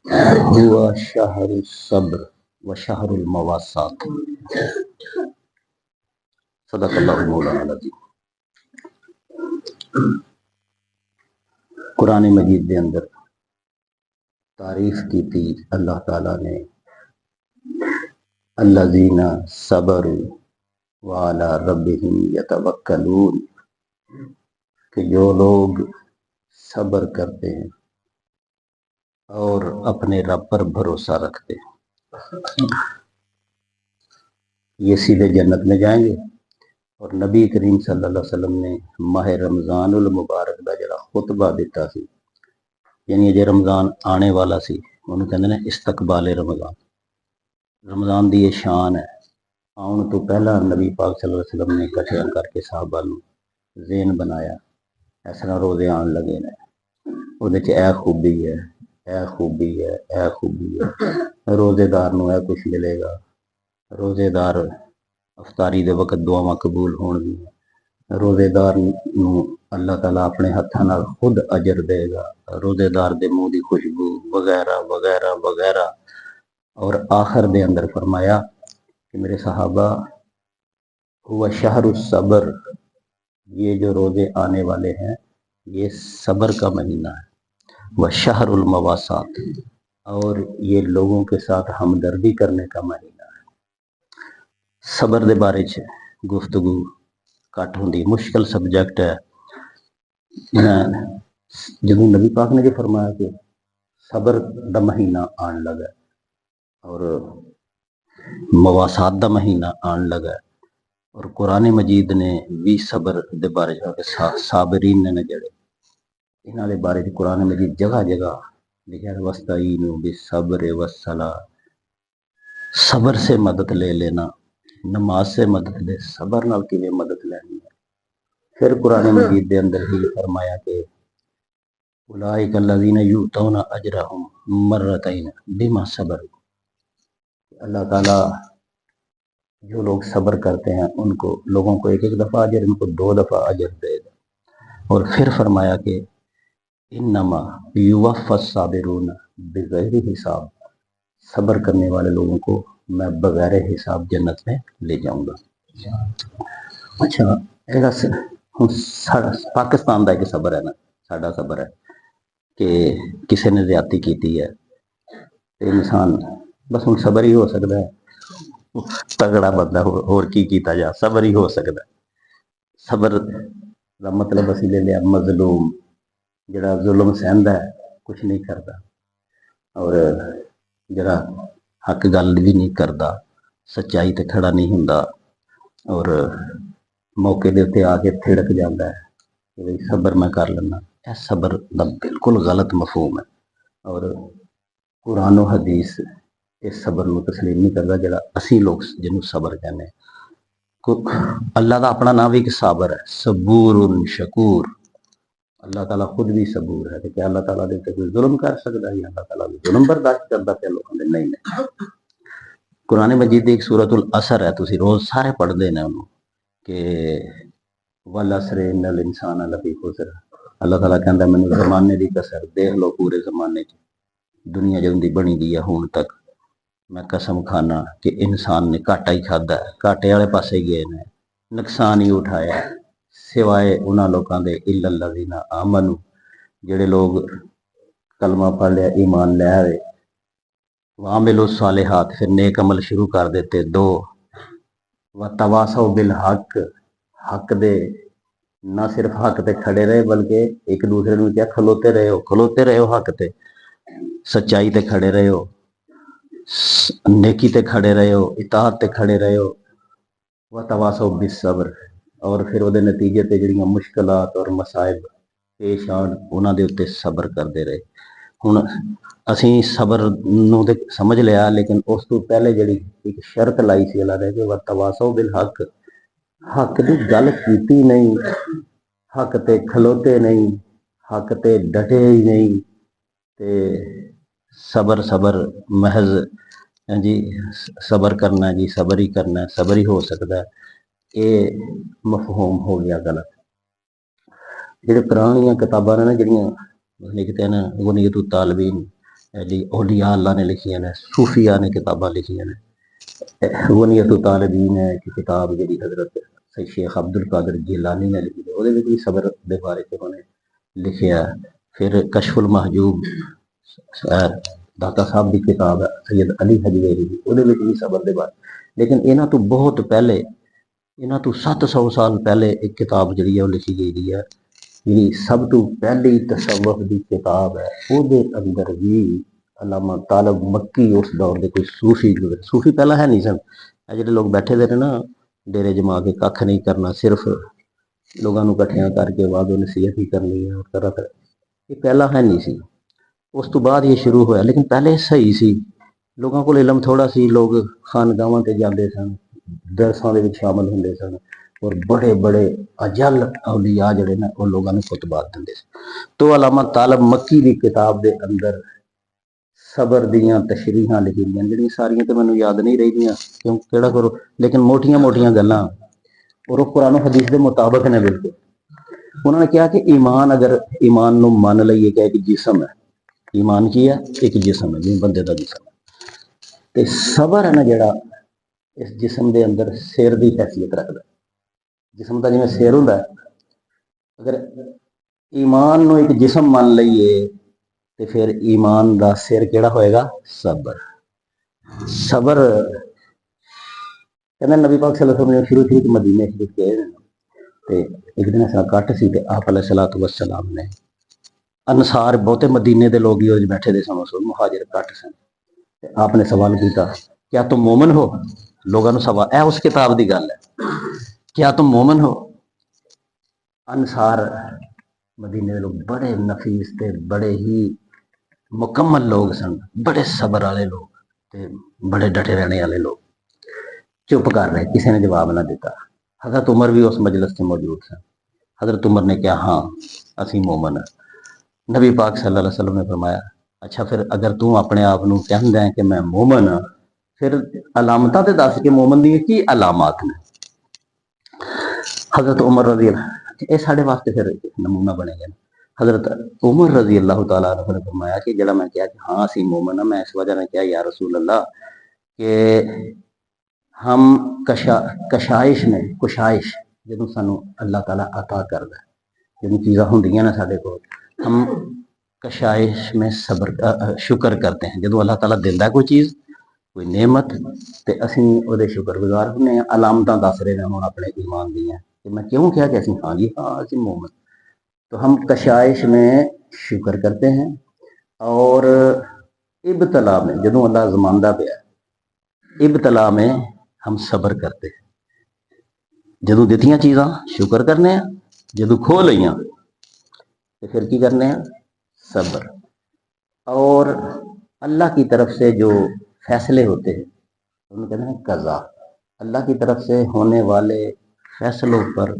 हुआ शहर सब्र व शहर मवासात। सदक़ल्लाहु मौलाना अज़ीम। कुरान मजीद के अंदर तारीफ की थी अल्लाह ताला ने अल्लज़ीना सबरू व अला रब्बिहिम यतवक्कलून, कि जो लोग सब्र करते हैं और अपने रब पर भरोसा रखते हैं ये सीधे जन्नत में जाएंगे। और नबी करीम सल्लल्लाहु अलैहि वसल्लम ने माह रमज़ानुल मुबारक का जरा खुतबा दिता सी, यानी जे रमज़ान आने वाला सी उन्होंने कहते हैं इस्तकबाल रमज़ान। रमज़ान की ये शान है। आने तो पहला नबी पाक सल्लल्लाहु अलैहि वसल्लम ने इकट्ठे करके साहबा नूं ज़ेन बनाया, इस तरह रोज़े आन लगे ने, ਉਹਦੇ 'ਚ ਇਹ खूबी है, ਇਹ खूबी है, ਇਹ खूबी है। रोज़ेदार नूं ਇਹ कुछ मिलेगा, रोज़ेदार अफतारी दे वक्त दुआवां कबूल होणगियां, रोज़ेदार नूं अल्लाह ताला अपने हत्थां नाल खुद अजर देगा, रोज़ेदार दे मुंह दी खुशबू वगैरह वगैरह वगैरह। और आखिर दे अंदर फरमाया कि मेरे सहाबा हुआ शहरु सब्र, ये जो रोज़े आने वाले हैं ये सब्र का महीना है। वह शहरुल मवासात, और ये लोगों के साथ हमदर्दी करने का महीना है। सब्र दे बारे च गुफ्तगू घट होंदी, मुश्किल सब्जेक्ट है। जदों नबी पाक ने जो फरमाया कि सब्र दा महीना आन लगा और मवासात दा महीना आन लगा, और कुरान मजीद ने भी सब्र दे बारे साबरीन ने जड़े इन्हां दे बारे कुरान मजीद जगह जगह लिखा है वस्ताईनु बिस्सब्र वस्सला, सब्र से मदद ले लेना, नमाज से मदद ले, सब्र नाल किवें मदद लेनी है। फिर कुरान मजीद के अंदर ही फरमाया कि उलाइका अल्लज़ीना युतौना अजरहुम मर्रतैन बिमा सबरू, अल्लाह ताला जो लोग सब्र करते हैं उनको, लोगों को एक एक दफ़ा अजर, इनको 2 दफ़ा अजर देगा। और फिर फरमाया कि इन्नमा युवफ़्फ़स साबिरून बिग़ैरि हिसाब, सब्र करने वाले लोगों को मैं बगैर हिसाब जन्नत में ले जाऊंगा। अच्छा, पाकिस्तान का एक सब्र है ना, साडा सब्र है कि किसी ने ज्यादती की है तो इंसान बस हुण सब्र ही हो सकता है, तगड़ा बंदा होर की कीता जा, सब्र ही हो सकता है। सब्र का मतलब असीं ले लिया मजलूम, जड़ा जुल्म सहंदा है, कुछ नहीं करता, और जड़ा हक गल भी नहीं करता, सच्चाई ते खड़ा नहीं हुंदा, और मौके दे उत्ते आके थिड़क जाता है कि भाई सब्र मैं कर लेना। यह सब्र का बिल्कुल गलत मफहूम है, और कुरान और हदीस इस सब्र को तस्लीम नहीं करता जड़ा असी लोग जिन्हों सब्र कहने। अल्लाह का अपना नाम भी एक साबर है, सबूरुन शकूर। अल्लाह ताला खुद भी सबूर है, कि अल्लाह ताला दे ते कोई जुल्म कर सकता है, अल्लाह ताला जुल्म बर्दाश्त करता है लोगों ने? नहीं। कुरान मजीद एक सूरतुल असर है, तुसी रोज सारे पढ़ते ने उन्होंने कि वल असर इन्नल इंसान लफी खुसर। अल्लाह ताला कहता मैंने जमाने की कसर देख लो, पूरे जमाने च दुनिया जदों दी बनी दी है हुण तक मैं कसम खाना कि इंसान ने घाटा ही खादा है, घाटे वाले पासे गए ने, नुकसान ही उठाया, सिवाए उन्होंने लोगों के इल्लल्लज़ीना आमनू, जेड़े लोग कलमा पढ़ लिया, ईमान लै आए, वामिलु सालिहात, फिर नेक अमल शुरू कर देते। 2 व तवासौ बिल हक, हक दे ना सिर्फ हक ते खड़े रहे बल्कि एक दूसरे को क्या खलोते रहे हो हक ते, सच्चाई ते खड़े रहे हो, नेकी ते खड़े रहे हो, इताअत ते खड़े रहे हो। व तवासौ बिस्सब्र, और फिर वो नतीजे ते जिहड़ियां मुश्किलात और मसाइब पेश आन उन्हां दे उत्ते सब्र करते रहे। हुण असीं सब्र नूं ते समझ लिया, लेकिन उस तो पहले जिहड़ी एक शर्त लाई सी अल्लाह ने कि व तवासौ बिल हक, हक की गल कीती नहीं, हक ते खलोते नहीं, हक ते डटे ही नहीं, ते सब्र महज जी सब्र करना जी, सब्र ही करना है, सब्र ही हो सकता है, ये मफहूम हो गया गलत। जिहड़े पुरानियां किताबां ने ना जिहड़ियां लिखते हैं गुनीयतुत तालबीन, اولیاء اللہ نے لکھیاں نے، صوفیاء نے کتاباں لکھیاں نے۔ غنیت الطالبین ہے کہ کتاب جی حضرت شیخ عبد القادر جیلانی نے لکھی ہے، وہ بھی صبر دے بارے انہوں نے لکھیا۔ پھر کشف المحجوب داتا صاحب کی کتاب ہے سید علی حجویری کی، وہ بھی صبر دے بارے۔ لیکن انہاں تو بہت پہلے، انہاں تو 700 سال پہلے ایک کتاب جڑی ہے وہ لکھی گئی ہے، جی سب تو پہلی تصوف دی کتاب ہے، وہ دے اندر بھی علامہ طالب مکی اس دور دے کوئی صوفی پہلا ہے نہیں سن، جڑے لوگ بیٹھے دے نا ڈیرے جما کے کھ نہیں کرنا، صرف لوگوں کو کٹھیاں کر کے بعد نصیحت ہی کرنی ہے اور طرح طرح، یہ پہلا ہے نہیں سی، اس تو بعد یہ شروع ہویا۔ لیکن پہلے صحیح سی، لوگوں کو علم تھوڑا سی، لوگ خانگاہاں تے جاندے سن، درساں دے وچ شامل ہوندے سن، اور بڑے بڑے اجل اولیاء جڑے نا وہ لوگوں نے خطبات دیندے سن۔ تو علامہ طالب مکی دی کتاب دے اندر صبر دیاں تشریحاں لکھی دیاں، جڑی ساریاں تے مینوں یاد نہیں رہی دیاں کیوں کیڑا کرو، لیکن موٹیاں موٹیاں گلاں اور وہ قرآن و حدیث دے مطابق نے بالکل۔ انہوں نے کہا کہ ایمان، اگر ایمان نو مان لئیے کہ ایک جسم ہے، ایمان کی ہے ایک جسم ہے، جی بندے دا جسم ہے، تے صبر ہے نا جڑا اس جسم دے اندر سیر دی حیثیت رکھدا ہے، جسم دا جویں سیر ہوندا ہے، اگر ایمان نو ایک جسم مان لئیے تے پھر ایمان دا سیر کیڑا ہوئے گا؟ صبر۔ صبر کہنا نبی پاک صلی اللہ علیہ وسلم شروع مدینے شریف گئے تے ایک دن ایسا کٹ سی تے آپ علیہ الصلوۃ والسلام نے، انصار بہتے مدینے دے لوگ ہی بیٹھے دے سن، مہاجر کٹ سن، تے آپ نے سوال کیتا کیا تم مومن ہو؟ لوگوں نے سوال، اے اس کتاب دی گل ہے، کیا تم مومن ہو؟ انصار مدینے دے لوگ بڑے نفیس تے بڑے ہی مکمل لوگ سن، بڑے صبر والے لوگ تے بڑے ڈٹے رہنے والے لوگ، چپ کر رہے، کسی نے جواب نہ دیتا۔ حضرت عمر بھی اس مجلس سے موجود سن، حضرت عمر نے کہا ہاں اسی مومن ہیں۔ نبی پاک صلی اللہ علیہ وسلم نے فرمایا اچھا پھر اگر تو اپنے آپ نو کہندا ہے کہ میں مومن ہاں، پھر علامتاں تے دس کہ مومن دی کی علامات نے۔ حضرت عمر رضی اللہ، یہ سارے واسطے پھر نمونہ بنے گا۔ حضرت عمر رضی اللہ تعالیٰ عنہ نے فرمایا کہ جڑا میں کہا کہ ہاں اسی مومن ہاں، میں اس وجہ نے کہا یا رسول اللہ کہ ہم کشائش میں، کشائش جدوں سانو اللہ تعالیٰ عطا کردا ہے، جدوں چیزاں ہوندیاں نے ساڈے کول، ہم کشائش میں صبر شکر کرتے ہیں۔ جدوں اللہ تعالیٰ دیندا ہے کوئی چیز، کوئی نعمت، تے اسیں او دے شکر گزار ہونے ہیں۔ علامتاں دس رہے ہیں ہن اپنے ایمان دیاں کہ میں کیوں کہا کہ اسی ہاں جی ہاں اسی مومن، تو ہم کشائش میں شکر کرتے ہیں، اور ابتلا میں جدوں اللہ آزماندا پیا، ابتلا میں ہم صبر کرتے ہیں۔ جدوں دتیاں چیزاں شکر کرنے ہیں، جدوں کھو لئیاں تو پھر کی کرنے ہیں؟ صبر۔ اور اللہ کی طرف سے جو فیصلے ہوتے ہیں انہوں کہتے ہیں قضا، اللہ کی طرف سے ہونے والے فیصلوں پر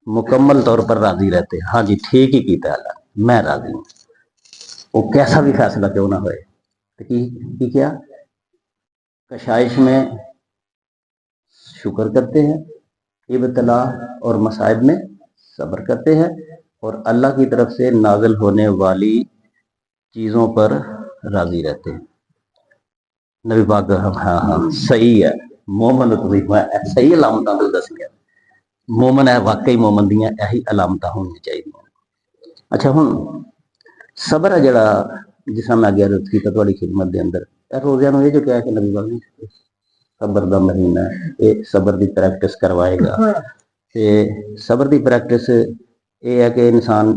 مکمل طور پر راضی رہتے ہیں، ہاں جی ٹھیک ہی کیتا ہے اللہ، میں راضی ہوں، وہ کیسا بھی فیصلہ کیوں نہ ہوئے۔ تو کی کیا؟ کشائش میں شکر کرتے ہیں، ابتلا اور مصائب میں صبر کرتے ہیں، اور اللہ کی طرف سے نازل ہونے والی چیزوں پر راضی رہتے ہیں۔ نبی پاک ہاں ہاں صحیح ہے، مومن صحیح علامتاں تو دس گیا، مومن ہے واقعی مومن دیاں یہی علامتاں ہونی چاہیے۔ اچھا ہن صبر ہے جڑا جس طرح میں اگے عرض کیتا تہاڈی خدمت دے اندر، روزیاں نو یہ جو کہا کہ نبی پاک نے صبر دا مہینہ ہے، یہ صبر دی پریکٹس کروائے گا، تے صبر دی پریکٹس یہ ہے کہ انسان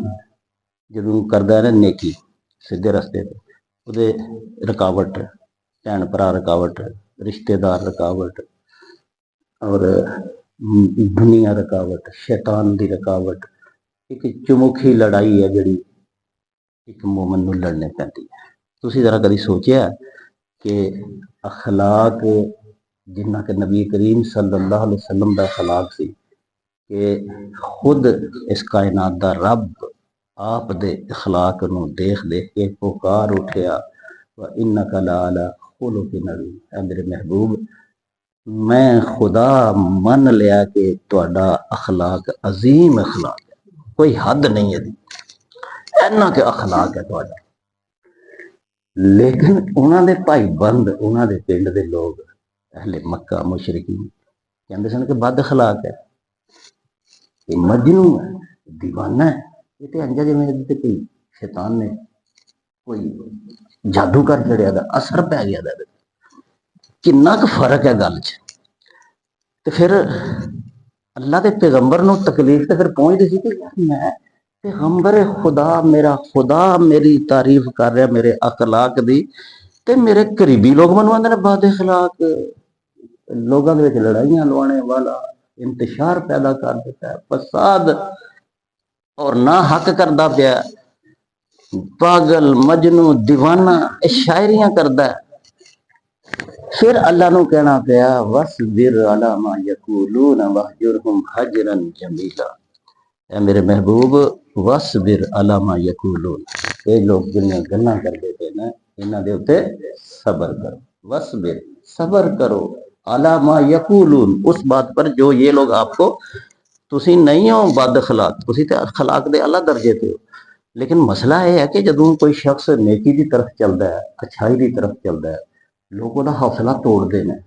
جدوں کردا ہے نا نیکی سیدھے رستے تے، او دے رکاوٹ، بھین بھرا رکاوٹ، رشتے دار رکاوٹ، اور دنیا رکاوٹ، شیطان دی رکاوٹ، ایک چمکھی لڑائی ہے جڑی ایک مومن نو لڑنے پیندی ہے۔ تسی ذرا کدی سوچیا کہ اخلاق جنہ کہ نبی کریم صلی اللہ علیہ وسلم دا اخلاق سی کہ خود اس کائنات دا رب آپ دے اخلاق نو دیکھ کے پکار اٹھیا وَإِنَّكَ لَعَلَىٰ خُلُقٍ عَظِيمٍ، اے میرے محبوب میں خدا من لیا کہ تہاڈا اخلاق عظیم اخلاق ہے، کوئی حد نہیں ہے، اینا کہ اخلاق ہے تہاڈا۔ ਲੇਕਿਨ ਉਹਨਾਂ ਦੇ ਭਾਈ ਬੰਦ, ਉਹਨਾਂ ਦੇ ਪਿੰਡ ਦੇ ਲੋਕ ਅਹਲੇ ਮੱਕਾ ਮੁਸ਼ਰਿਕੀਨ ਕਹਿੰਦੇ ਸਨ ਕਿ ਬਦ ਅਖਲਾਕ ਹੈ, ਇਹ ਮਜਨੂ ਹੈ, دیਵਾਨਾ ਹੈ, ਇਹ ਤੇ ਅੰਜਾ ਜਿਵੇਂ ਇਹਦੇ ਤੇ ਕੋਈ ਸ਼ੈਤਾਨ ਨੇ ਕੋਈ ਜਾਦੂ ਕਰ ਛੜਿਆ ਦਾ, ਅਸਰ ਪੈ ਗਿਆ ਦਾ। ਕਿੰਨਾ ਕੁ ਫਰਕ ਹੈ ਗੱਲ 'ਚ। ਤੇ ਫਿਰ ਅੱਲਾ ਦੇ ਪੈਗੰਬਰ ਨੂੰ ਤਕਲੀਫ ਤੇ ਫਿਰ ਪਹੁੰਚਦੀ ਸੀ ਕਿ ਮੈਂ ਪੈਗੰਬਰ ਖੁਦਾ, ਮੇਰਾ ਖੁਦਾ ਮੇਰੀ ਤਾਰੀਫ ਕਰ ਰਿਹਾ ਮੇਰੇ ਅਖਲਾਕ ਦੀ, ਤੇ ਮੇਰੇ ਕਰੀਬੀ ਲੋਕ ਮੈਨੂੰ ਆਂਦੇ ਨੇ ਬਦ ਅਖਲਾਕ, ਲੋਕਾਂ ਦੇ ਵਿੱਚ ਲੜਾਈਆਂ ਲਵਾਣੇ ਵਾਲਾ, ਇੰਤਸ਼ਾਰ ਪੈਦਾ ਕਰ ਦਿੱਤਾ ਹੈ, ਫਸਾਦ ਔਰ ਨਾ ਹੱਕ ਕਰਦਾ ਪਿਆ, ਪਾਗਲ ਮਜਨੂ دیਵਾਨਾ, ਇਹ ਸ਼ਾਇਰੀਆਂ ਕਰਦਾ ਹੈ। ਫਿਰ ਅੱਲਾ ਨੂੰ ਕਹਿਣਾ ਪਿਆ ਵਸਬਿਰ ਅਲਾ ਮਾ ਯਕੂਲੂਨ ਵਹਜੁਰਹੁਮ ਹਜਰਨ ਜਮੀਲਾ, ਐ ਮੇਰੇ ਮਹਿਬੂਬ ਵਸਬਿਰ ਅਲਾ ਮਾ ਯਕੂਲੂਨ, ਇਹ ਲੋਕ ਜਿਹੜੀਆਂ ਗੱਲਾਂ ਕਰਦੇ ਪਏ ਨੇ ਇਹਨਾਂ ਦੇ ਉੱਤੇ ਸਬਰ ਕਰੋ। ਵਸਬਿਰ, ਸਬਰ ਕਰੋ, अला मा यकूलून, उस बात पर जो ये लोग आपको, तुसी नहीं हो बद अखलाक, तुसी ते अखलाक दे अला दर्जे ते हो। लेकिन मसला यह है कि जदों कोई शख्स नेकी की तरफ चलता है, अच्छाई की तरफ चलता है, लोग ਉਹਦਾ हौसला तोड़ते हैं,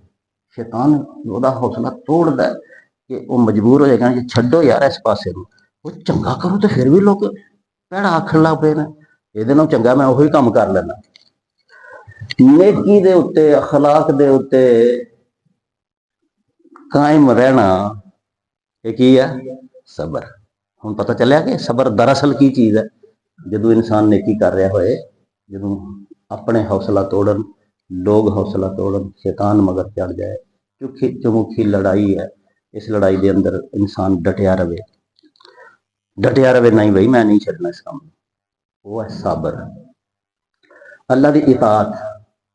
शैतान ਉਹਦਾ हौसला तोड़ता है कि वो मजबूर हो जाएगा कि छड्डो यार इस पासे ਨੂੰ, ਉਹ ਚੰਗਾ करो तो फिर भी लोग ਭੈੜਾ ਆਖਣ ਲੱਗ ਪਏ ਨੇ, ਇਹਦੇ ਨਾਲ ਚੰਗਾ ਮੈਂ ਉਹੀ ਕੰਮ ਕਰ ਲੈਣਾ। नेकी ਦੇ ਉੱਤੇ, अखलाक ਦੇ ਉੱਤੇ कायम रहना ये की है? सबर। हुण पता चलिया कि सबर दरअसल की चीज़ है। जदों इंसान नेकी कर रहा होए, जदों अपने हौसला तोड़न, लोग हौसला तोड़न, शैतान मगर चढ़ जाए, चुखी चमुखी लड़ाई है, इस लड़ाई के अंदर इंसान डटिया रहे, नहीं भाई मैं नहीं छड्डना इस काम, वो है सबर। अल्लाह की इताअत,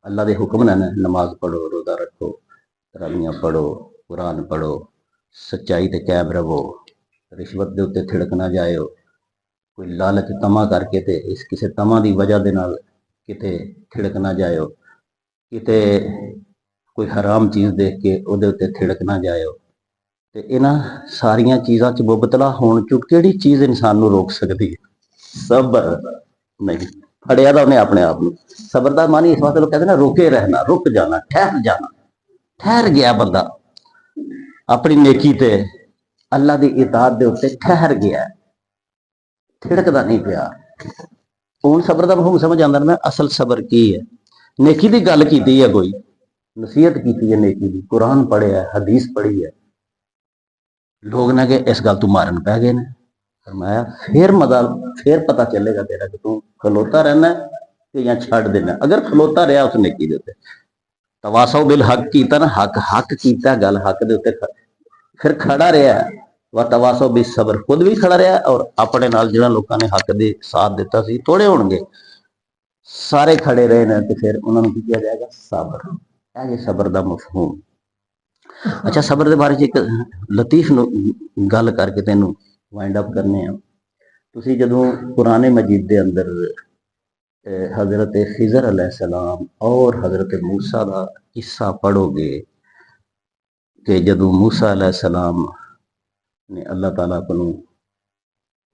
अल्लाह के हुक्म ने नमाज पढ़ो, रोज़ा रखो, तरावियां पढ़ो, कुरान पढ़ो, सच्चाई ते कायम रहो, रिश्वत दे उत्ते थिड़क ना जाओ, कोई लालच तमा करके ते इस किसी तमा की वजह दे नाल किते थिड़क ना जाओ, किते कोई हराम चीज़ देख के उहदे उत्ते थिड़क ना जाओ। ते इन्हां सारियां चीज़ां च मुबतला होण चों किहड़ी चीज़ इंसान नूं रोक सकदी है? सबर नहीं। फड़िया दा उहने अपने आप नूं। सबर दा मानी इस वास्ते लोग कहते ना रुके रहना, रुक जाना, ठहर जाना, ठहर गया बंदा अपनी नेकी ते अल्लाह की इताअत दे उत्ते ठहर गया, थिड़कदा नहीं पिया। हुण सबर दा मफहूम समझ आंदा ना, असल सबर की है? नेकी की गल कीती है, कोई नसीहत की है नेकी की, कुरान पढ़िया, हदीस पढ़ी है, लोग ने कि इस गल तू मारन पै गए ने, फरमाया फिर मजा, फिर पता चलेगा तेरा कि तू खलोता रहना कि या छड़ देना। अगर खलोता रहा उस नेकी दे उत्ते, तवासो बिल हक कीता ना, हक हक कीता, गल हक दे उत्ते फिर खड़ा रहा, व तवासो भी सबर, खुद भी खड़ा रहा और अपने नाल जिन्हां लोकां ने हक दे साथ दिता सी, थोड़े होणगे, सारे खड़े रहे ने, तो फिर उन्हां नूं की किया जाएगा? सबर। ये सबर दा मफहूम। अच्छा, सबर दे बारे च एक लतीफ गल करके तैनूं वाइंड अप करने आ। तुसीं जदों कुरान मजीद दे अंदर हज़रत खिज़र अलैहिस्सलाम और हज़रत मूसा का किस्सा पढ़ोगे कि जदों मूसा अलैहिस्सलाम ने अल्लाह ताला को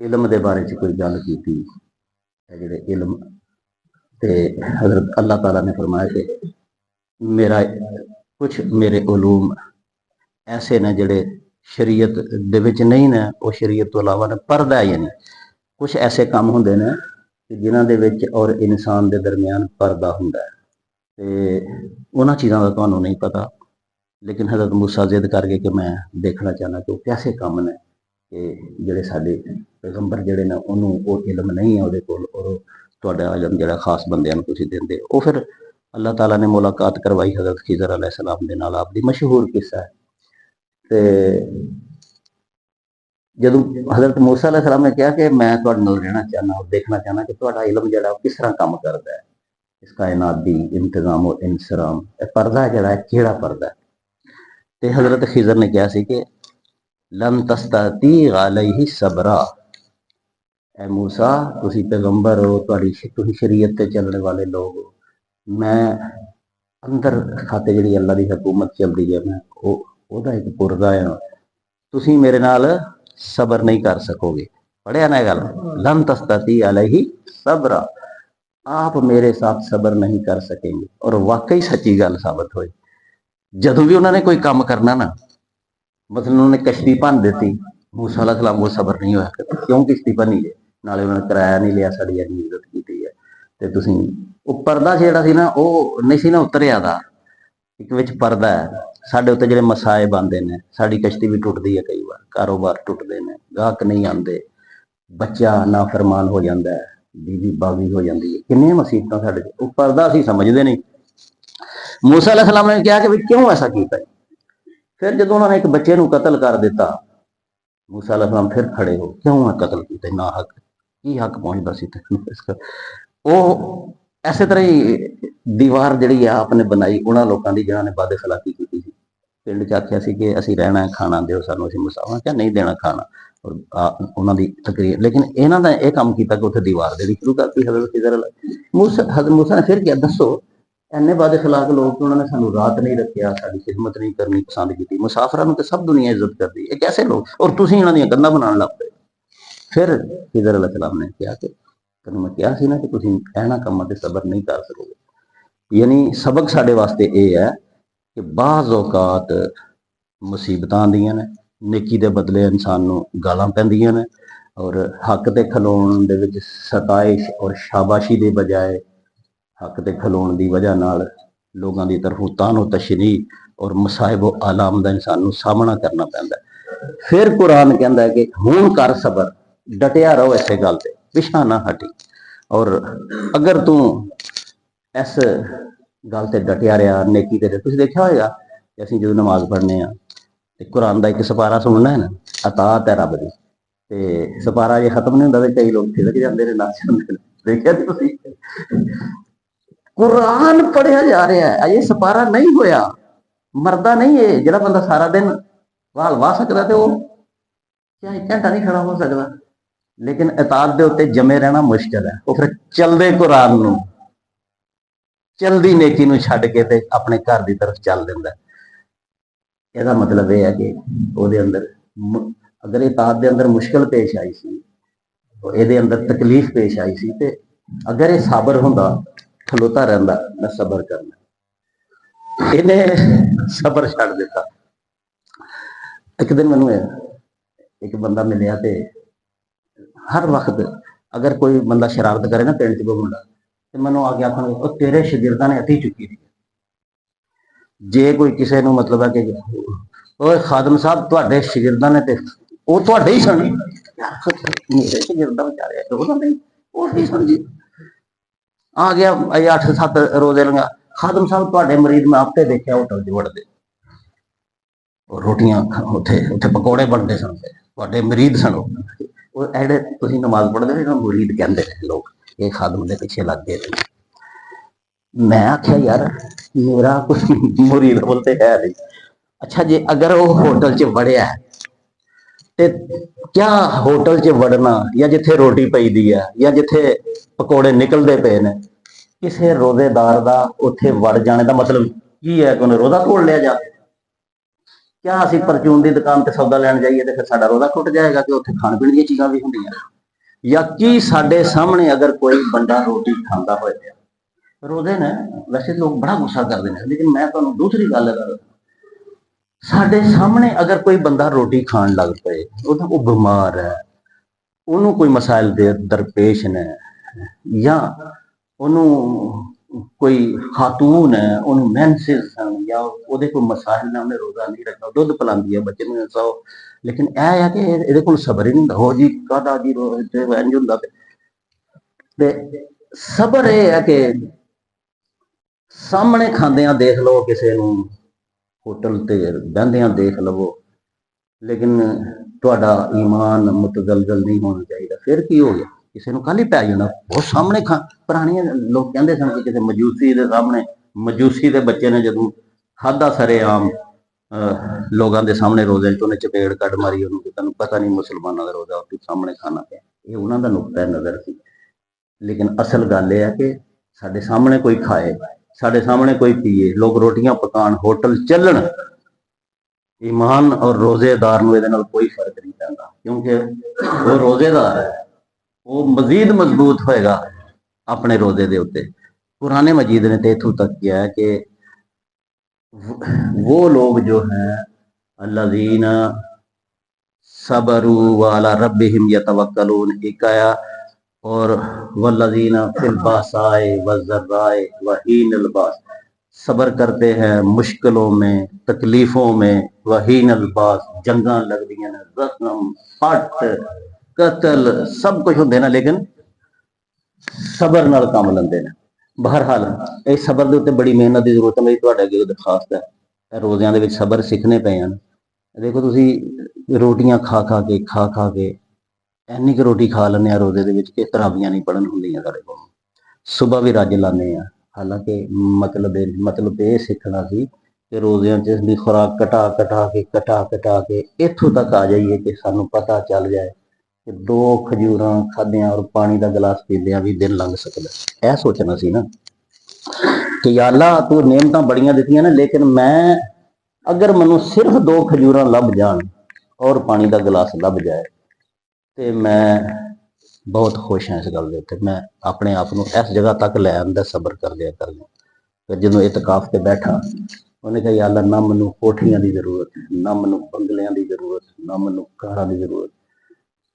इल्म के बारे च कोई गल की थी, जिहड़े इल्म ते हज़रत अल्लाह ताला ने फरमाया कि मेरा कुछ मेरे उलूम ऐसे ने जिहड़े शरीयत दे विच नहीं ने, वो शरीयत तो इलावा ने परदा, यानी कुछ ऐसे काम होंदे ने कि जिन्हां दे विच और इंसान दे दरमियान परदा हुंदा है, ते उन्हां चीज़ां दा तुहानूं नहीं पता। लेकिन हज़रत मूसा जिद करके कि मैं देखना चाहना कि वो कैसे काम ने कि जिहड़े साडे पैगंबर जिहड़े ने उन्होंने वो इल्म नहीं है उहदे कोल, और तुहाडा इल्म जिहड़ा खास बंदियां नूं तुसीं दिंदे हो। फिर अल्लाह ताला ने मुलाकात करवाई हज़रत खिज़र अलैहिस्सलाम दे नाल, आपदी मशहूर किस्सा है। ते जदों हज़रत मूसा अलैहिस्सलाम ने कहा कि मैं तुहाडे नाल रहना चाहना और देखना चाहना कि तुहाडा इल्म जिहड़ा किस तरह काम करदा है, इस कायनात दी इंतजाम और इंसराम, पर्दा जिहड़ा है किहड़ा पर्दा है। ते हज़रत खिज़र ने कहा सी कि लन तस्ताती अलैहि सबरा, ए मूसा तुसी पैगंबर हो, तुसी शरीयत ते चलने वाले लोग हो, मैं अंदर खाते जिहड़ी अल्लाह दी हुकूमत चलदी है, मैं ओहदा एक पुरजा है, तुसी मेरे नाल सबर नहीं कर सकोगे। पढ़िया ना गल, लन तस्ताती अलैहि सबरा, आप मेरे साथ सब्र नहीं कर सकेंगे। और वाकई सच्ची गल साबित हुई। ਜਦੋਂ ਵੀ ਉਹਨਾਂ ਨੇ ਕੋਈ ਕੰਮ ਕਰਨਾ ਨਾ, ਮਤਲਬ ਉਹਨੇ ਕਸ਼ਤੀ ਭੰਨ ਦਿੱਤੀ, ਮੂਸਾ ਅਲੈਹ ਸਲਾਮ ਕੋਲ ਸਬਰ ਨਹੀਂ ਹੋਇਆ, ਕਿਉਂ ਕਿਸ਼ਤੀ ਭੰਨੀ ਜੇ, ਨਾਲੇ ਉਹਨਾਂ ਨੇ ਕਿਰਾਇਆ ਨਹੀਂ ਲਿਆ, ਸਾਡੀ ਇੰਨੀ ਇੱਜ਼ਤ ਕੀਤੀ ਹੈ, ਤੇ ਤੁਸੀਂ ਉਹ ਪਰਦਾ ਜਿਹੜਾ ਸੀ ਨਾ ਉਹ ਨਹੀਂ ਸੀ ਨਾ ਉਤਰਿਆ ਦਾ, ਇੱਕ ਵਿੱਚ ਪਰਦਾ ਹੈ। ਸਾਡੇ ਉੱਤੇ ਜਿਹੜੇ ਮਸਾਇਬ ਆਉਂਦੇ ਨੇ, ਸਾਡੀ ਕਸ਼ਤੀ ਵੀ ਟੁੱਟਦੀ ਹੈ, ਕਈ ਵਾਰ ਕਾਰੋਬਾਰ ਟੁੱਟਦੇ ਨੇ, ਗਾਹਕ ਨਹੀਂ ਆਉਂਦੇ, ਬੱਚਾ ਨਾਫਰਮਾਨ ਹੋ ਜਾਂਦਾ ਹੈ, ਬੀਵੀ ਬਾਗੀ ਹੋ ਜਾਂਦੀ ਹੈ, ਕਿੰਨੀਆਂ ਮੁਸੀਬਤਾਂ ਸਾਡੇ ਤੇ, ਉਹ ਪਰਦਾ ਅਸੀਂ ਸਮਝਦੇ ਨਹੀਂ। मूसा अलैहि सलाम ने कहा कि क्यों ऐसा किया। फिर जो उन्होंने एक बच्चे को कतल कर दिता, मूसा अलैहि सलाम फिर खड़े हो, क्यों है कतल किया, ना हक की हक पहुंचता सी इसका। वो इस तरह ही दीवार जी आपने बनाई उन्होंने लोगों की जिन्होंने वादे खिलाफी की थी, पिंड च आख्या सी कि असीं रहना है, खाना दो सानू, असीं मुसाफा क्या नहीं देना खाना, और उन्होंने तकरीर, लेकिन इन्हों ने यह काम किया कि उत्थे दीवार देनी शुरू करती। हज़रत खिज़र हज़रत मूसा ने फिर क्या दसो, इन्ने वादे खिलाफ लोग उन्होंने सानू रात नहीं रखा, साडी खिदमत नहीं करनी पसंद की, मुसाफिरां नूं ते सब दुनिया इज्जत करती है, कैसे लोग, और तुसीं इन्हां दीयां कंधां बनाउण लग पए। फिर खिज़र अलैहिस्सलाम ने कहा कि तैनूं मैं कहा सी ना कि तुसीं इन्हां कामां ते सबर नहीं कर सकोगे। यानी सबक साडे वास्ते यह है कि बाज़ औकात मुसीबतां आंदियां ने, नेकी दे बदले इंसान नूं गालां पैंदियां ने, और हक ते खलोण दे विच सताइश और शाबाशी दे बजाए हक ते खलोण की वजह नाल लोगों की तरफों तानो तशरी और मसाइब आलाम का इंसान को सामना करना पैंदा। फिर कुरान कहता है कि हुण कर सबर, डटिया रहो इस गल ते, पिछा ना हटी, और अगर तू इस गल ते डटिया रहा, नेकी ते तुसीं देखिया होएगा कि असीं जो नमाज पढ़ने तो कुरान का एक सपारा सुनना है ना, अतात है रब दी, ते सपारा जे खत्म नहीं होंदा ते कई लोग थिलक जाते हैं, नस जाते हैं, देखिया तुसीं। कुरान पढ़िया जा रहा है, अजे सपारा नहीं होया, मरदा नहीं है, जो बंदा सारा दिन वाल वाह सकता तो क्या एक घंटा नहीं खड़ा हो सकता, लेकिन इताद के उत्ते जमे रहना मुश्किल है। वो फिर चलते कुरान नूं, चलती नेकी नूं छड्ड के ते अपने घर की तरफ चल दिंदा। ਇਹਦਾ मतलब यह है कि ਉਹਦੇ अंदर अगर इताद के अंदर मुश्किल पेश आई सी, तो ਇਹਦੇ अंदर तकलीफ पेश आई सी, ते अगर ये साबर हुंदा, खलोता रहिंदा, मैं सबर करना, इन्हें सबर छड्ड दिता। एक दिन मैनूं एक बंदा मिलिया, ते हर वक्त अगर कोई बंदा शरारत करे ना पिंड च कोई मुंडा, ते मैनूं आ के आखण ओ तेरे शागिर्दां ने अति चुकी दी। जे कोई किसी नूं मतलब है कि ओए खादम साहब तुहाडे शागिर्दां ने, ते वो तुहाडे ही सन, मेरे शागिर्दां बेचारे उन्हां दे वो ही सन जी। आ गया 8-7 रोजे लंघा, खादम साहब तुहाडे मरीद मैं आपते देखिया होटल च वड़दे, और रोटियां उत्थे उत्थे पकौड़े बनते सन, तुहाडे मरीद सन वो एड़े, तुसीं नमाज पढ़दे ने, मुरीद कहंदे ने लोग, ये खादम दे पिछे लग गए। मैं आख्या यार मेरा कुछ मुरीद बोलते है नहीं। अच्छा जी, अगर वो होटल च वड़िया है, ते क्या होटल च वड़ना या जिथे रोटी पई दी है या जिथे पकौड़े निकलते पे ने, किसी रोजेदार का उत्थे वड़ जाने का मतलब की है कि उन्हें रोजा तोड़ लिया जाए? क्या असीं परचून की दुकान पर सौदा लैन जाइए तो फिर साडा रोजा टुट जाएगा कि उत्थे खाण पीण दी चीज़ां भी होंदियां? या कि साडे सामने अगर कोई बंदा रोटी खांदा होए, रोजे ने वैसे लोग बड़ा गुस्सा करते हैं, लेकिन मैं तुहानूं दूसरी गल दस्सां, साडे सामने अगर कोई बंदा रोटी खाण लग पे, वो बीमार है, उन्होंने कोई मसाइल दरपेश ने, या उन्होंने कोई खातून है, उन्होंने मैंसिस सन, या वो कोई मसाइल ने, उन्हें रोजा नहीं रखा, दुध पिलांदी है बच्चे में सौ, लेकिन यह है कि ये कोल सबर ही नहीं हो जी, कादा जी इंज हुंदा। ते सबर यह है कि सामने खांदियां देख लो किसी नूं, होटल ते बहंदियां देख लवो, लेकिन तुहाडा ईमान मुतगलगल नहीं होना चाहिए। फिर की हो गया, किसी को कल ही पै जाना, बहुत सामने खा। पुराने लोग कहते सन कि किसी मजूसी के सामने, मजूसी के बच्चे ने जदों खाधा सरेआम लोगों के सामने रोजे च उन्हें चपेड़ कट मारी, उन्होंने तेन पता नहीं मुसलमानों का रोजा तू सामने खाना पे, ये उन्हों का नुकता नज़र सी। लेकिन असल गल यह है कि साडे सामने कोई खाए, साडे सामने कोई पिए, लोग रोटियां पकान, होटल चलन, ईमान और रोजेदार नूं इहदे नाल कोई फर्क नहीं पैंदा, क्योंकि वो रोजेदार है, वो मजीद मजबूत होएगा ਆਪਣੇ ਰੋਜ਼ੇ ਦੇ ਉੱਤੇ। ਕੁਰਾਨ ਮਜੀਦ ਨੇ ਤੇ ਇਥੋਂ ਤੱਕ ਕਿਹਾ ਹੈ ਕਿ वो लोग जो हैं अल्लज़ीना सबरू वाला रब्बिहिम यतवक्कलून, एक आया, और वल्लज़ीना फिल बासाए वज़र्राए वहीनल बास, सब्र करते हैं मुश्किलों में, तकलीफों में, वहीनल बास, जंगा लगदियां ने, जख्म, फट, कतल सब कुछ होंदे ना, लेकिन सबर नाल काम लंदे ने। बहरहाल इस सबर के उत्ते बड़ी मेहनत की जरूरत है। मेरी तुहाडे अगे दरखास्त है, रोज़िਆਂ ਦੇ ਵਿੱਚ सबर सीखने पे हैं। देखो तुसी रोटियां खा खा के ਇੰਨੀ ਕੁ ਰੋਟੀ ਖਾ ਲੈਂਦੇ ਆ ਰੋਜ਼ੇ ਦੇ ਵਿੱਚ ਕਿ ਤਰਾਵੀਆਂ ਨਹੀਂ ਪੜਨ ਹੁੰਦੀਆਂ ਸਾਡੇ ਕੋਲ। ਸੁਬਹ ਵੀ ਰੱਜ ਲਾਉਂਦੇ ਆ, ਹਾਲਾਂਕਿ ਮਤਲਬ ਇਹ ਸਿੱਖਣਾ ਸੀ ਕਿ ਰੋਜ਼ਿਆਂ 'ਚ ਦੀ ਖੁਰਾਕ ਘਟਾ ਕੇ ਇੱਥੋਂ ਤੱਕ ਆ ਜਾਈਏ ਕਿ ਸਾਨੂੰ ਪਤਾ ਚੱਲ ਜਾਏ ਕਿ 2 ਖਜੂਰਾਂ ਖਾਧਿਆਂ ਔਰ ਪਾਣੀ ਦਾ ਗਲਾਸ ਪੀਂਦਿਆਂ ਵੀ ਦਿਨ ਲੰਘ ਸਕਦਾ। ਇਹ ਸੋਚਣਾ ਸੀ ਨਾ ਕਿ ਯਾ ਅੱਲਾ ਤੂੰ ਨੇਮਤਾਂ ਬੜੀਆਂ ਦਿੱਤੀਆਂ ਨੇ, ਲੇਕਿਨ ਮੈਂ ਅਗਰ ਮੈਨੂੰ ਸਿਰਫ 2 ਖਜੂਰਾਂ ਲੱਭ ਜਾਣ ਔਰ ਪਾਣੀ ਦਾ ਗਲਾਸ ਲੱਭ ਜਾਏ ਤੇ ਮੈਂ ਬਹੁਤ ਖੁਸ਼ ਹਾਂ। ਇਸ ਗੱਲ ਦੇ ਉੱਤੇ ਮੈਂ ਆਪਣੇ ਆਪ ਨੂੰ ਇਸ ਜਗ੍ਹਾ ਤੱਕ ਲੈ ਆਂਦਾ ਸਬਰ ਕਰਦਿਆਂ। ਫਿਰ ਜਦੋਂ ਇਤਕਾਫ ਤੇ ਬੈਠਾ, ਉਹਨੇ ਕਿਹਾ ਯਾ ਅੱਲਾ ਨਾ ਮੈਨੂੰ ਕੋਠੀਆਂ ਦੀ ਜ਼ਰੂਰਤ, ਨਾ ਮੈਨੂੰ ਬੰਗਲਿਆਂ ਦੀ ਜ਼ਰੂਰਤ, ਨਾ ਮੈਨੂੰ ਕਾਰਾਂ ਦੀ ਜ਼ਰੂਰਤ,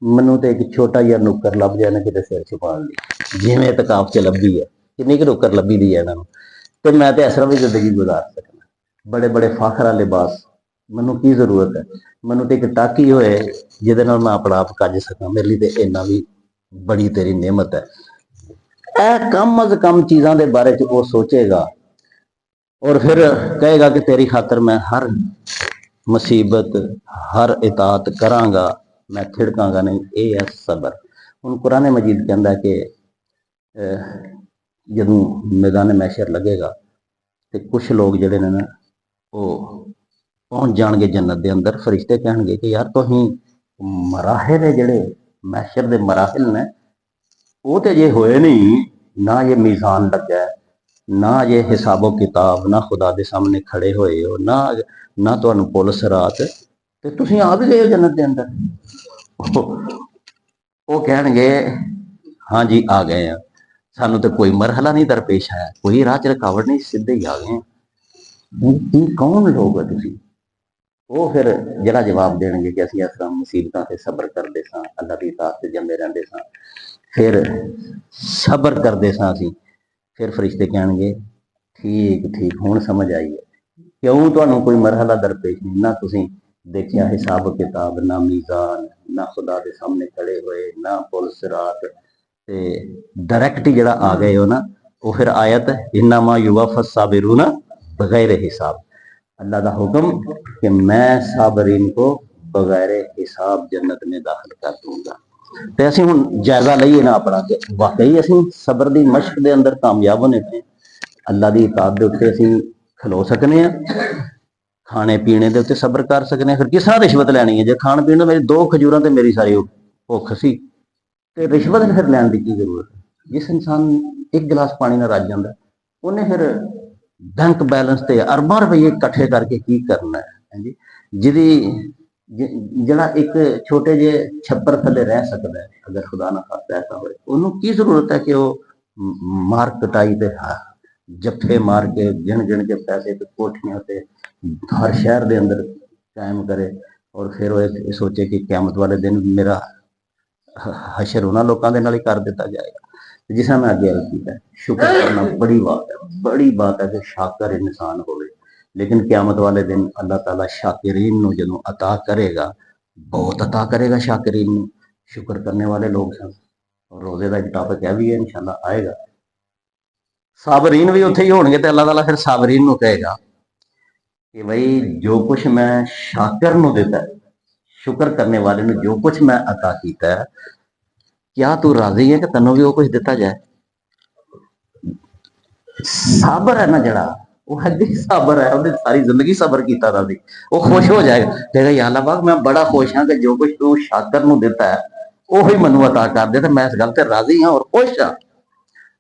ਮੈਨੂੰ ਤੇ ਇੱਕ ਛੋਟਾ ਜਿਹਾ ਨੁੱਕਰ ਲੱਭ ਜਾਏ ਨਾ ਕਿਤੇ ਸਿਰ ਛੁਪਾਉਣ ਲਈ, ਜਿਵੇਂ ਇਤਕਾਫ 'ਚ ਲੱਭੀ ਹੈ। ਕਿੰਨੀ ਕੁ ਨੁੱਕਰ ਲੱਭੀ ਦੀ ਹੈ ਇਹਨਾਂ ਨੂੰ, ਤੇ ਮੈਂ ਤੇ ਇਸ ਤਰ੍ਹਾਂ ਵੀ ਜ਼ਿੰਦਗੀ ਗੁਜ਼ਾਰ ਸਕਣਾ। ਬੜੇ ਫਾਖਰ ਵਾਲੇ ਲਿਬਾਸ, ਮੈਨੂੰ ਕੀ ਜ਼ਰੂਰਤ ਹੈ? ਮੈਨੂੰ ਤੇ ਇੱਕ ਟਾਕੀ ਹੋਏ ਜਿਹਦੇ ਨਾਲ ਮੈਂ ਆਪਣਾ ਆਪ ਕੱਜ ਸਕਾਂ, ਮੇਰੇ ਲਈ ਤੇ ਇੰਨਾ ਵੀ ਬੜੀ ਤੇਰੀ ਨਿਅਮਤ ਹੈ। ਇਹ ਕਮ ਅਜ਼ ਕਮ ਚੀਜ਼ਾਂ ਦੇ ਬਾਰੇ 'ਚ ਉਹ ਸੋਚੇਗਾ ਔਰ ਫਿਰ ਕਹੇਗਾ ਕਿ ਤੇਰੀ ਖਾਤਰ ਮੈਂ ਹਰ ਮੁਸੀਬਤ, ਹਰ ਇਤਾਅਤ ਕਰਾਂਗਾ, ਮੈਂ ਥਿੜਕਾਂਗਾ ਨਹੀਂ। ਇਹ ਹੈ ਸਬਰ। ਹੁਣ ਕੁਰਾਨ ਮਜੀਦ ਕਹਿੰਦਾ ਕਿ ਜਦੋਂ ਮੈਦਾਨ ਮੈਸ਼ਰ ਲੱਗੇਗਾ ਤੇ ਕੁਛ ਲੋਕ ਜਿਹੜੇ ਨੇ ਨਾ ਉਹ ਪਹੁੰਚ ਜਾਣਗੇ ਜੰਨਤ ਦੇ ਅੰਦਰ। ਫਰਿਸ਼ਤੇ ਕਹਿਣਗੇ ਕਿ ਯਾਰ ਤੁਸੀਂ ਮਰਾਹਿਲ ਜਿਹੜੇ ਮੈਸ਼ਰ ਦੇ ਮਰਾਹਿਲ ਨੇ ਉਹ ਤੇ ਜੇ ਹੋਏ ਨਹੀਂ, ਨਾ ਇਹ ਮੀਜ਼ਾਨ ਲੱਗਾ, ਨਾ ਇਹ ਹਿਸਾਬੋ ਕਿਤਾਬ, ਨਾ ਖੁਦਾ ਦੇ ਸਾਹਮਣੇ ਖੜੇ ਹੋਏ ਹੋ, ਨਾ ਤੁਹਾਨੂੰ ਪੁਲਿਸ ਰਾਤ, ਤੇ ਤੁਸੀਂ ਆ ਵੀ ਗਏ ਹੋ ਜੰਨਤ ਦੇ ਅੰਦਰ। ਉਹ ਕਹਿਣਗੇ ਹਾਂ ਜੀ ਆ ਗਏ ਆ, ਸਾਨੂੰ ਤੇ ਕੋਈ ਮਰਹਲਾ ਨਹੀਂ ਦਰਪੇਸ਼ ਆਇਆ, ਕੋਈ ਰਾਹ 'ਚ ਰੁਕਾਵਟ ਨਹੀਂ, ਸਿੱਧੇ ਹੀ ਆ ਗਏ। ਕੀ ਕੌਣ ਲੋਕ ਹੋ ਤੁਸੀਂ? ਉਹ ਫਿਰ ਜਿਹੜਾ ਜਵਾਬ ਦੇਣਗੇ ਕਿ ਅਸੀਂ ਇਸ ਤਰ੍ਹਾਂ ਮੁਸੀਬਤਾਂ ਤੇ ਸਬਰ ਕਰਦੇ ਸਾਂ, ਅੱਲਾਹ ਦੀ ਇਤਾਅਤ ਤੇ ਜਾਂਦੇ ਰਹਿੰਦੇ ਸਾਂ, ਫਿਰ ਸਬਰ ਕਰਦੇ ਸਾਂ ਅਸੀਂ। ਫਿਰ ਫਰਿਸ਼ਤੇ ਕਹਿਣਗੇ ਠੀਕ ਹੁਣ ਸਮਝ ਆਈ ਹੈ, ਕਿਉਂ ਤੁਹਾਨੂੰ ਕੋਈ ਮਰਹਲਾ ਦਰਪੇਸ਼ ਨਹੀਂ, ਨਾ ਤੁਸੀਂ ਦੇਖਿਆ ਹਿਸਾਬ ਕਿਤਾਬ, ਨਾ ਮੀਜ਼ਾਨ, ਨਾ ਖੁਦਾ ਦੇ ਸਾਹਮਣੇ ਖੜੇ ਹੋਏ, ਨਾ ਪੁਲਿਸ ਰਾਤ, ਤੇ ਡਾਇਰੈਕਟ ਹੀ ਜਿਹੜਾ ਆ ਗਏ ਹੋ ਨਾ। ਉਹ ਫਿਰ ਆਇਤ ਇन्नमा युवफ़्फ़ा साबिरून बग़ैर हिसाब, अल्लाह का हुक्म कि मैं साबरीन को बगैर हिसाब जन्नत में दाखिल कर दूंगा। ਤੇ ਅਸੀਂ ਹੁਣ ਜਾਇਜ਼ਾ ਲਈਏ ਨਾ ਆਪਣਾ ਕਿ ਵਾਕਈ ਅਸੀਂ ਸਬਰ ਦੀ ਮਸ਼ਕ ਦੇ ਅੰਦਰ ਕਾਮਯਾਬ ਹੋਣੇ ਪਏ, ਅੱਲਾ ਦੀ ਇਤਾਅਤ ਦੇ ਉੱਤੇ ਅਸੀਂ ਖਲੋ ਸਕਨੇ ਆ, ਖਾਣੇ ਪੀਣੇ ਦੇ ਉੱਤੇ ਸਬਰ ਕਰ ਸਕਨੇ ਆ। ਫਿਰ ਕਿਸ ਤਰ੍ਹਾਂ ਰਿਸ਼ਵਤ ਲੈਣੀ ਹੈ? ਜੇ ਖਾਣ ਪੀਣ ਨੂੰ ਮੇਰੀ 2 ਖਜੂਰਾਂ ਤੇ ਮੇਰੀ ਸਾਰੀ ਭੁੱਖ ਸੀ, ਤੇ ਰਿਸ਼ਵਤ ਫਿਰ ਲੈਣ ਦੀ ਕੀ ਜ਼ਰੂਰਤ ਹੈ? ਜਿਸ ਇਨਸਾਨ 1 ਗਿਲਾਸ ਪਾਣੀ ਨਾਲ ਰੱਜ ਜਾਂਦਾ, ਉਹਨੇ ਫਿਰ ਬੈਂਕ ਬੈਲੈਂਸ ਤੇ ਅਰਬਾਂ ਰੁਪਏ ਇਕੱਠੇ ਕਰਕੇ ਕੀ ਕਰਨਾ ਹੈ? ਜਿਹੜਾ ਇੱਕ ਛੋਟੇ ਜਿਹੇ ਛੱਪਰ ਥੱਲੇ ਰਹਿ ਸਕਦਾ ਹੈ, ਅਗਰ ਖੁਦਾ ਨਾ ਖਾਸਤਾ ਐਸਾ ਹੋਏ, ਉਹਨੂੰ ਕੀ ਜ਼ਰੂਰਤ ਹੈ ਕਿ ਉਹ ਮਾਰ ਕਟਾਈ ਤੇ ਜੱਫੇ ਮਾਰ ਕੇ ਗਿਣ ਕੇ ਪੈਸੇ ਤੇ ਕੋਠੀਆਂ ਤੇ ਹਰ ਸ਼ਹਿਰ ਦੇ ਅੰਦਰ ਕਾਇਮ ਕਰੇ, ਔਰ ਫਿਰ ਉਹ ਇਹ ਸੋਚੇ ਕਿ ਕਿਆਮਤ ਵਾਲੇ ਦਿਨ ਮੇਰਾ ਹਸ਼ਰ ਉਹਨਾਂ ਲੋਕਾਂ ਦੇ ਨਾਲ ਹੀ ਕਰ ਦਿੱਤਾ ਜਾਏਗਾ। ਜਿਸ ਤਰ੍ਹਾਂ ਮੈਂ ਅੱਗੇ अर्ज ਕੀਤਾ, ਸ਼ੁਕਰ ਕਰਨਾ ਬੜੀ ਬਾਤ ਹੈ ਕਿ ਸ਼ਾਕਰ ਇਨਸਾਨ ਹੋਵੇ, लेकिन क्यामत वाले दिन अल्लाह ताला शाकिरीन ਨੂੰ ਜਦੋਂ अता करेगा, बहुत अता करेगा शाकिरीन ਨੂੰ। शुक्र करने वाले लोग सन। और रोजे का एक टॉपिक है भी है, इंशाल्लाह आएगा। साबरीन भी उत्थे ही होणगे ते अल्लाह ताला फिर साबरीन ਨੂੰ कहेगा कि भाई जो कुछ मैं शाकिर ਨੂੰ ਦਿੱਤਾ, शुक्र करने वाले ਨੂੰ जो कुछ मैं अता ਕੀਤਾ है, क्या तू राजी है कि तैनूं भी वो कुछ ਦਿੱਤਾ जाए? साबर है ना जड़ा, ਉਹ ਅੱਗੇ ਸਬਰ ਹੈ, ਉਹਨੇ ਸਾਰੀ ਜ਼ਿੰਦਗੀ ਸਬਰ ਕੀਤਾ ਦਾ ਸੀ। ਉਹ ਖੁਸ਼ ਹੋ ਜਾਏਗਾ, ਕਹੇਗਾ ਯਾ ਅੱਲਾਹ ਪਾਕ ਮੈਂ ਬੜਾ ਖੁਸ਼ ਹਾਂ ਕਿ ਜੋ ਕੁਝ ਤੂੰ ਸ਼ਾਕਰ ਨੂੰ ਦਿੱਤਾ ਹੈ ਉਹੀ ਮੈਨੂੰ ਅਤਾ ਕਰ ਦੇ, ਤੇ ਮੈਂ ਇਸ ਗੱਲ ਤੇ ਰਾਜ਼ੀ ਹਾਂ ਔਰ ਖੁਸ਼ ਹਾਂ।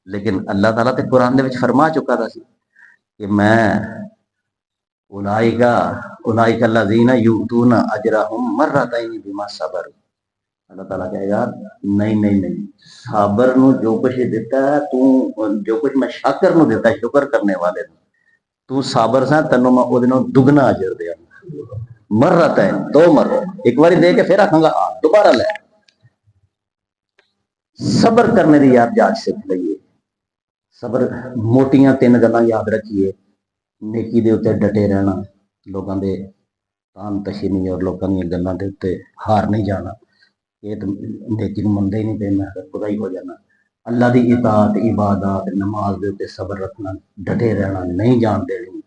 ਲੇਕਿਨ ਅੱਲਾਹ ਤਾਲਾ ਤੇ ਕੁਰਾਨ ਦੇ ਵਿੱਚ ਫਰਮਾ ਚੁੱਕਾ ਦਾ ਸੀ ਕਿ ਮੈਂ ਉਲਾਇਕਾ ਅल्लज़ीना युअतूना अजरहुम मर्रतैन बिमा सबर, اللہ تعالیٰ کہے گا نہیں نہیں نہیں, صابر نو جو کچھ دیتا ہے تو جو کچھ میں شاکر نو دیتا ہے, شکر کرنے والے نو, تو صابر سا تینوں میں وہ دگنا اجر دیا. مر رہتا ہے دو مرو ایک بار دے کے پھر آخا گا دوبارہ لے. صبر کرنے کی یاد جاج سیکھ لئیے. صبر موٹیاں 3 گلاں یاد رکھیے. نیکی دے اتنے ڈٹے رہنا, لوگوں کے تان تشینی اور لوگوں کی گلوں کے اتنے ہار نہیں جانا. یہ تو نیکی منتے ہی نہیں پہ, میں خدا ہی ہو جانا. اللہ کی اطاعت عبادات نماز دے اتنے صبر رکھنا, ڈٹے رہنا, نہیں جان دینی,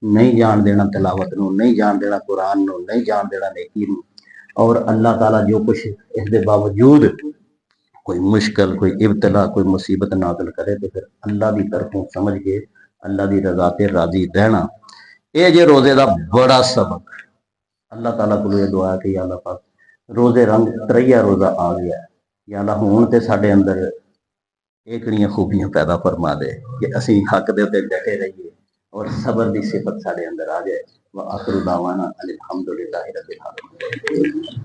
نہیں جان دینا تلاوت نو, نہیں جان دینا قرآن نو, نہیں جان دینا نیکی نو. اور اللہ تعالیٰ جو کچھ اس کے باوجود کوئی مشکل, کوئی ابتلا, کوئی مصیبت نازل کرے تو پھر اللہ کی طرفوں سمجھ کے اللہ کی رضا تے راضی رہنا. یہ جے روزے دا بڑا سبق. اللہ تعالیٰ کو یہ دعا ہے کہ یا اللہ پاک روزے رنگ 3 روزہ آ گیا, یا اللہ ہون تے ساڈے اندر ایکڑیاں خوبیاں پیدا فرما دے کہ اسی حق دے تے ڈٹے رہیے اور صبر دی صفت ساڈے اندر آ جائے. وآخر دعوانا الحمدللہ رب العالمین.